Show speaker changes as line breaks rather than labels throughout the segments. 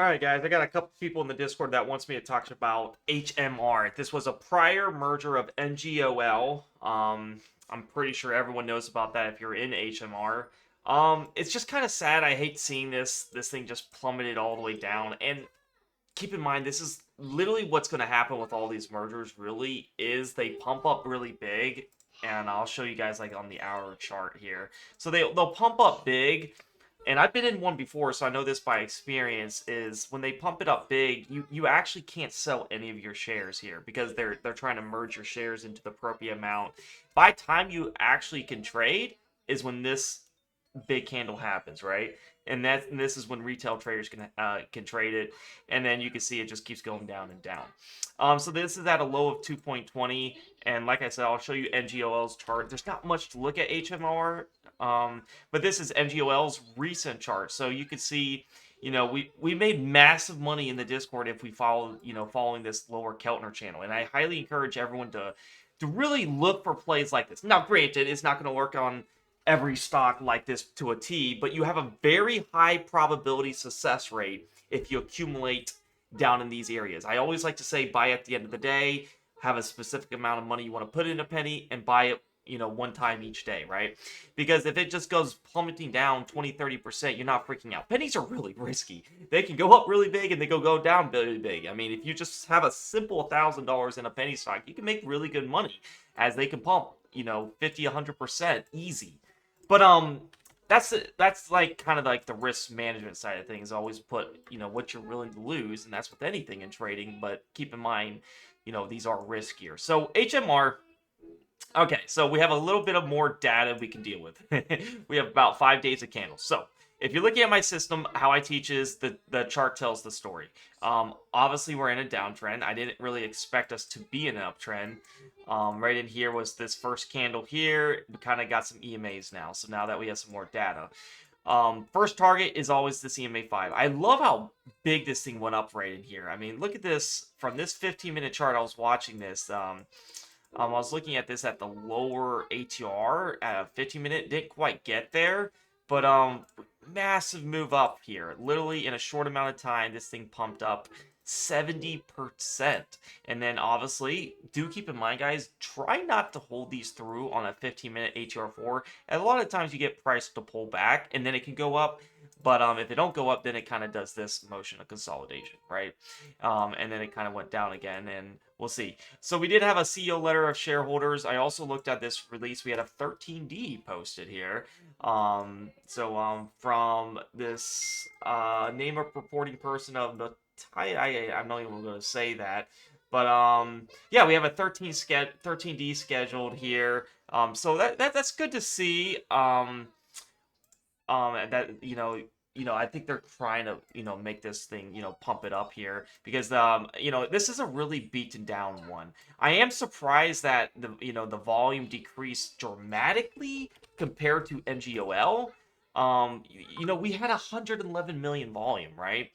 All right, guys, I got a couple people in the Discord that wants me to talk about HMR. This was a prior merger of NGOL. I'm pretty sure everyone knows about that if you're in HMR. It's just kind of sad. I hate seeing this thing just plummeted all the way down. And keep in mind, this is literally what's going to happen with all these mergers. Really, is they pump up really big, and I'll show you guys like on the hour chart here. So they'll pump up big, and I've been in one before, so I know this by experience. Is when they pump it up big, you actually can't sell any of your shares here because they're trying to merge your shares into the appropriate amount. By time you actually can trade is when this big candle happens, right? And this is when retail traders can trade it, and then you can see it just keeps going down and down. So this is at a low of 2.20, and like I said, I'll show you NGOL's chart. There's not much to look at HMR, but this is NGOL's recent chart, so you can see. We made massive money in the Discord if we follow, following this lower Keltner channel, and I highly encourage everyone to really look for plays like this. Now, granted, it's not going to work on every stock like this to a T, but you have a very high probability success rate if you accumulate down in these areas. I always like to say buy at the end of the day, have a specific amount of money you want to put in a penny, and buy it one time each day, right? Because if it just goes plummeting down 20-30%, you're not freaking out. Pennies are really risky. They can go up really big and they go down really big. I mean, if you just have a simple $1,000 in a penny stock, you can make really good money as they can pump 50-100% easy. But that's like kind of like the risk management side of things. Always put what you're willing to lose, and that's with anything in trading. But keep in mind, these are riskier. So HMR. Okay, so we have a little bit of more data we can deal with. We have about 5 days of candles. So if you're looking at my system, how I teach is the chart tells the story. Obviously, we're in a downtrend. I didn't really expect us to be in an uptrend. Right in here was this first candle here. We kind of got some EMAs now. So now that we have some more data. First target is always this EMA 5. I love how big this thing went up right in here. I mean, look at this. From this 15-minute chart, I was watching this. I was looking at this at the lower ATR at a 15-minute. Didn't quite get there. But massive move up here. Literally in a short amount of time, this thing pumped up 70%. And then obviously, do keep in mind, guys, try not to hold these through on a 15-minute ATR4. And a lot of times you get priced to pull back, and then it can go up. But if it don't go up, then it kind of does this motion of consolidation, right? And then it kind of went down again, and we'll see. So we did have a CEO letter of shareholders. I also looked at this release. We had a 13D posted here. From this name of reporting person of the I'm not even going to say that. But yeah, we have a 13D scheduled here. So that's good to see. That I think they're trying to make this thing pump it up here because this is a really beaten down one. I am surprised that the volume decreased dramatically compared to NGOL. We had 111 million volume, right?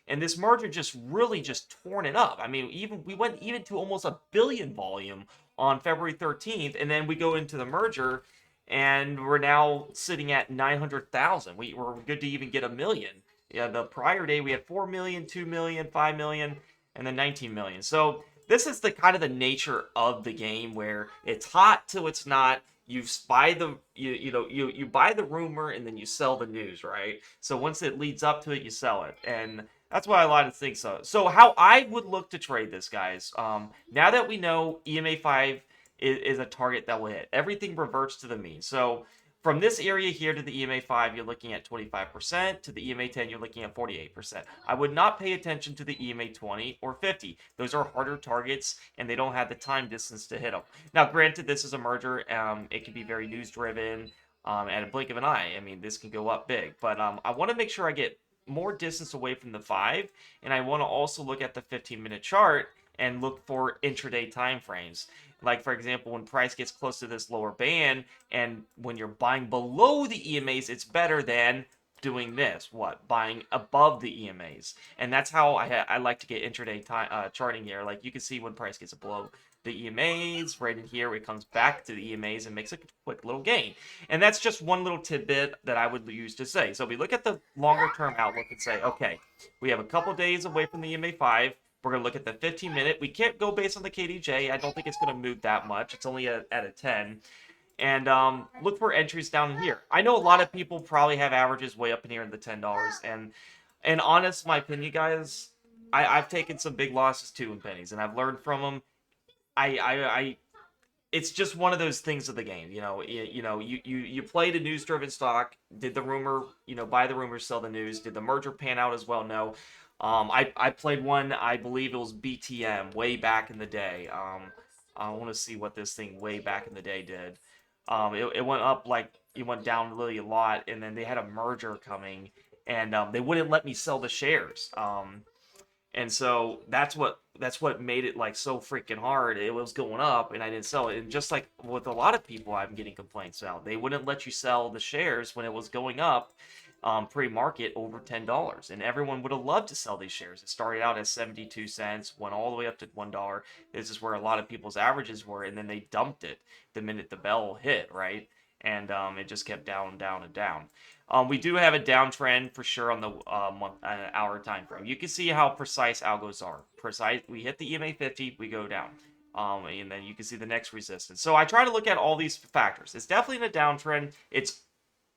And this merger just really just torn it up. I mean, we went even to almost a billion volume on February 13th, and then we go into the merger and we're now sitting at 900,000. We're good to even get a million. Yeah, the prior day we had 4 million, 2 million, 5 million, and then 19 million. So this is the kind of the nature of the game where it's hot till it's not. You buy you buy the rumor and then you sell the news, right? So once it leads up to it, you sell it, and that's why a lot of think so. So how I would look to trade this, guys. Now that we know EMA 5 is a target that will hit. Everything reverts to the mean. So from this area here to the EMA 5, you're looking at 25%. To the EMA 10, you're looking at 48%. I would not pay attention to the EMA 20 or 50. Those are harder targets, and they don't have the time distance to hit them. Now, granted, this is a merger. It can be very news-driven. At a blink of an eye, I mean, this can go up big. But I want to make sure I get more distance away from the 5, and I want to also look at the 15-minute chart and look for intraday time frames. Like, for example, when price gets close to this lower band, and when you're buying below the EMAs, it's better than doing this. Buying above the EMAs. And that's how I like to get intraday charting here. Like, you can see when price gets the EMAs. Right in here, it comes back to the EMAs and makes a quick little gain. And that's just one little tidbit that I would use to say. So we look at the longer term outlook and say, okay, we have a couple days away from the EMA 5. We're going to look at the 15-minute. We can't go based on the KDJ. I don't think it's going to move that much. It's only at a 10. And look for entries down here. I know a lot of people probably have averages way up in here in the $10. And honest, my opinion, guys, I've taken some big losses too in pennies, and I've learned from them. I it's just one of those things of the game. You played a news-driven stock. Did the rumor, buy the rumor, sell the news? Did the merger pan out as well? No. I played one. I believe it was BTM way back in the day. I want to see what this thing way back in the day did. It went up like it went down really a lot, and then they had a merger coming, and they wouldn't let me sell the shares. And so that's what made it like so freaking hard. It was going up, and I didn't sell it. And just like with a lot of people, I'm getting complaints now. They wouldn't let you sell the shares when it was going up, pre-market over $10, and everyone would have loved to sell these shares. It started out as 72 cents, went all the way up to $1. This is where a lot of people's averages were, and then they dumped it the minute the bell hit, right? And it just kept down, down, and down. We do have a downtrend for sure on the hour time frame. You can see how precise algos are. Precise. We hit the EMA 50, we go down. And then you can see the next resistance. So I try to look at all these factors. It's definitely in a downtrend. It's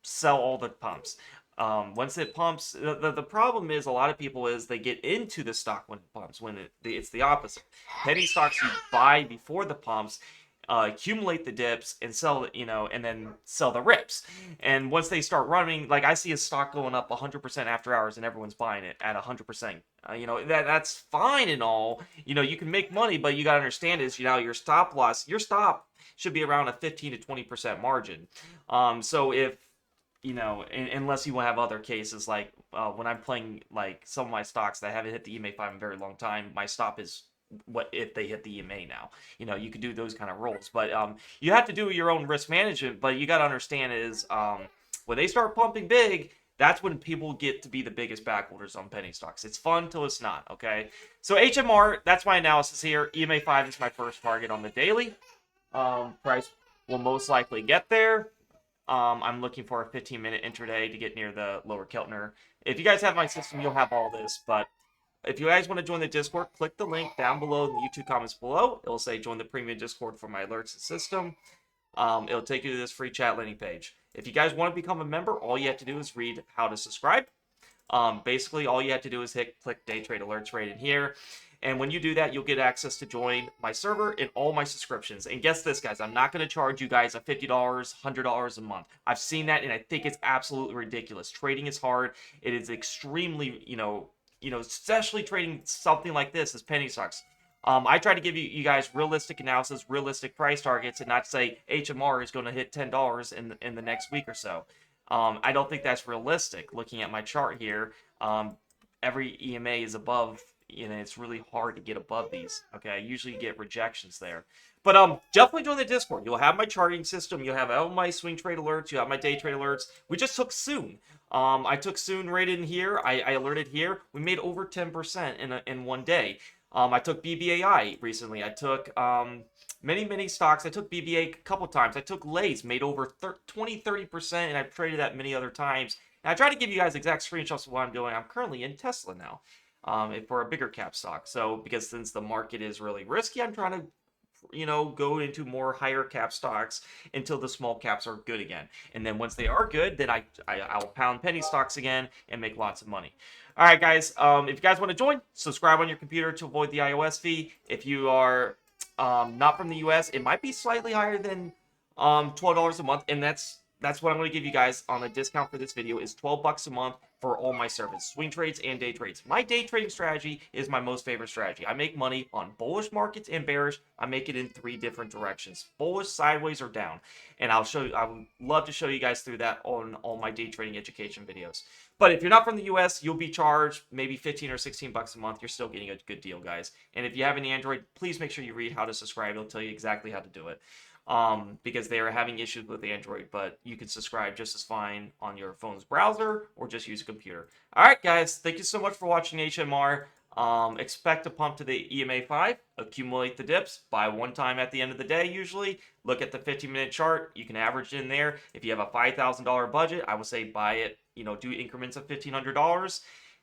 sell all the pumps. Once it pumps, the problem is a lot of people is they get into the stock when it pumps. When it's the opposite. Penny stocks you buy before the pumps. Accumulate the dips and sell, and then sell the rips. And once they start running, like I see a stock going up 100% after hours and everyone's buying it at 100%. That's fine and all. You can make money, but you got to understand is, your stop should be around a 15 to 20% margin. So if, unless you have other cases like when I'm playing like some of my stocks that haven't hit the EMA 5 in a very long time, my stop is what if they hit the EMA now. You could do those kind of rolls, but you have to do your own risk management. But you got to understand is when they start pumping big, that's when people get to be the biggest backholders on penny stocks. It's fun till it's not. Okay, so HMR, that's my analysis here. EMA 5 is my first target on the daily. Price will most likely get there. I'm looking for a 15-minute intraday to get near the lower Keltner. If you guys have my system, you'll have all this, but if you guys want to join the Discord, click the link down below in the YouTube comments below. It'll say join the premium Discord for my alerts and system. It'll take you to this free chat landing page. If you guys want to become a member, all you have to do is read how to subscribe. Basically, all you have to do is click day trade alerts right in here. And when you do that, you'll get access to join my server and all my subscriptions. And guess this, guys, I'm not going to charge you guys a $50, $100 a month. I've seen that, and I think it's absolutely ridiculous. Trading is hard. It is extremely, especially trading something like this as penny stocks. I try to give you guys realistic analysis, realistic price targets, and not say HMR is going to hit $10 in the next week or so. I don't think that's realistic. Looking at my chart here, every EMA is above. It's really hard to get above these. Okay, I usually get rejections there. But definitely join the Discord. You'll have my charting system. You'll have all my swing trade alerts. You have my day trade alerts. We just took Soon. I took Soon right in here. I alerted here. We made over 10% in one day. I took BBAI recently. I took many stocks. I took BBA a couple times. I took Lay's, made over 20-30%, and I've traded that many other times. And I try to give you guys exact screenshots of what I'm doing. I'm currently in Tesla now. For a bigger cap stock. So because since the market is really risky, I'm trying to go into more higher cap stocks until the small caps are good again. And then once they are good, then I'll pound penny stocks again and make lots of money. All right, guys. If you guys want to join, subscribe on your computer to avoid the iOS fee. If you are not from the US, it might be slightly higher than $12 a month, and that's what I'm going to give you guys on a discount for this video is $12 a month for all my service, swing trades and day trades. My day trading strategy is my most favorite strategy. I make money on bullish markets and bearish. I make it in 3 different directions: bullish, sideways, or down. And I would love to show you guys through that on all my day trading education videos. But if you're not from the US, you'll be charged maybe 15 or 16 bucks a month. You're still getting a good deal, guys. And if you have an Android, please make sure you read how to subscribe. It'll tell you exactly how to do it. Because they are having issues with Android, but you can subscribe just as fine on your phone's browser or just use a computer. All right, guys, thank you so much for watching HMR. Expect to pump to the EMA 5, accumulate the dips, buy one time at the end of the day usually. Look at the 15-minute chart. You can average in there. If you have a $5,000 budget, I would say buy it, do increments of $1,500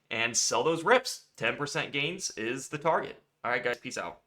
and sell those rips. 10% gains is the target. All right, guys, peace out.